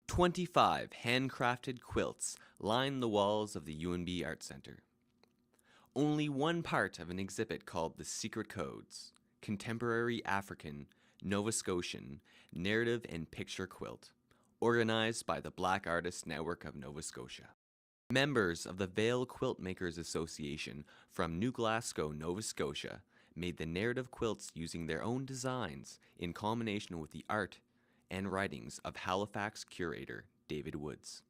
25 handcrafted quilts line the walls of the UNB Art Center. Only one part of an exhibit called The Secret Codes, Contemporary African, Nova Scotian, Narrative and Picture Quilt, organized by the Black Artists Network of Nova Scotia. Members of the Vale Quilt Makers Association from New Glasgow, Nova Scotia, made the narrative quilts using their own designs in combination with the art and writings of Halifax curator David Woods.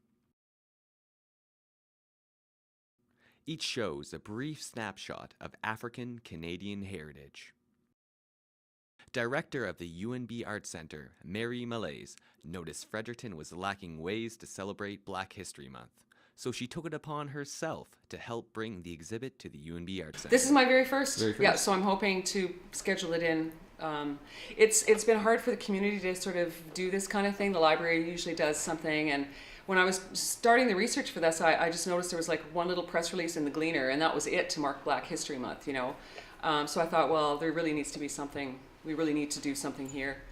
Each shows a brief snapshot of African Canadian heritage. Director of the UNB Art Center, Mary Malaise, noticed Fredericton was lacking ways to celebrate Black History Month, so she took it upon herself to help bring the exhibit to the UNB Art Center. This is my very first. Yeah, so I'm hoping to schedule it in. It's been hard for the community to sort of do this kind of thing. The library usually does something, and when I was starting the research for this, I just noticed there was like one little press release in the Gleaner, and that was it to mark Black History Month, you know. So I thought, well, there really needs to be something. We really need to do something here.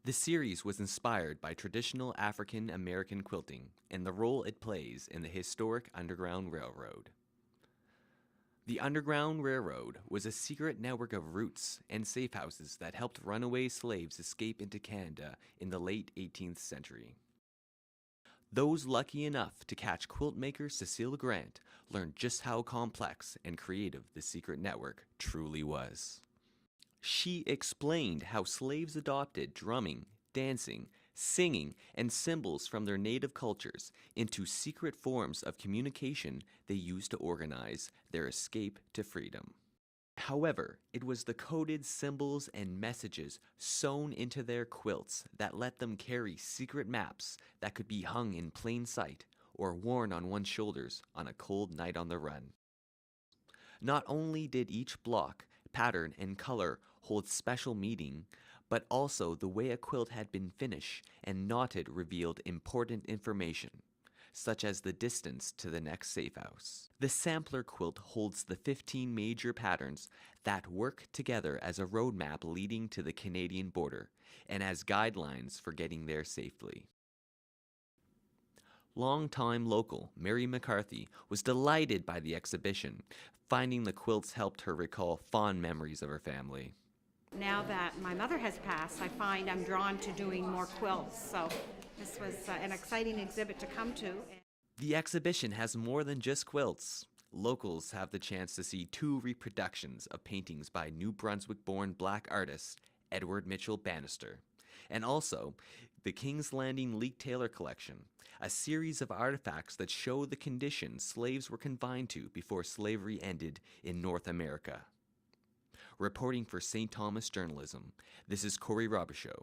The series was inspired by traditional African American quilting and the role it plays in the historic Underground Railroad. The Underground Railroad was a secret network of routes and safe houses that helped runaway slaves escape into Canada in the late 18th century. Those lucky enough to catch quilt maker Cecile Grant learned just how complex and creative the secret network truly was. She explained how slaves adopted drumming, dancing, singing, and symbols from their native cultures into secret forms of communication they used to organize their escape to freedom. However, it was the coded symbols and messages sewn into their quilts that let them carry secret maps that could be hung in plain sight or worn on one's shoulders on a cold night on the run. Not only did each block, pattern, and color hold special meaning, but also the way a quilt had been finished and knotted revealed important information, such as the distance to the next safe house. The sampler quilt holds the 15 major patterns that work together as a roadmap leading to the Canadian border and as guidelines for getting there safely. Longtime local Mary McCarthy was delighted by the exhibition, finding the quilts helped her recall fond memories of her family. Now that my mother has passed, I find I'm drawn to doing more quilts, so this was an exciting exhibit to come to. The exhibition has more than just quilts. Locals have the chance to see 2 reproductions of paintings by New Brunswick-born Black artist Edward Mitchell Bannister, and also the King's Landing Leek Taylor collection, a series of artifacts that show the conditions slaves were confined to before slavery ended in North America. Reporting for St. Thomas Journalism, this is Robichaud.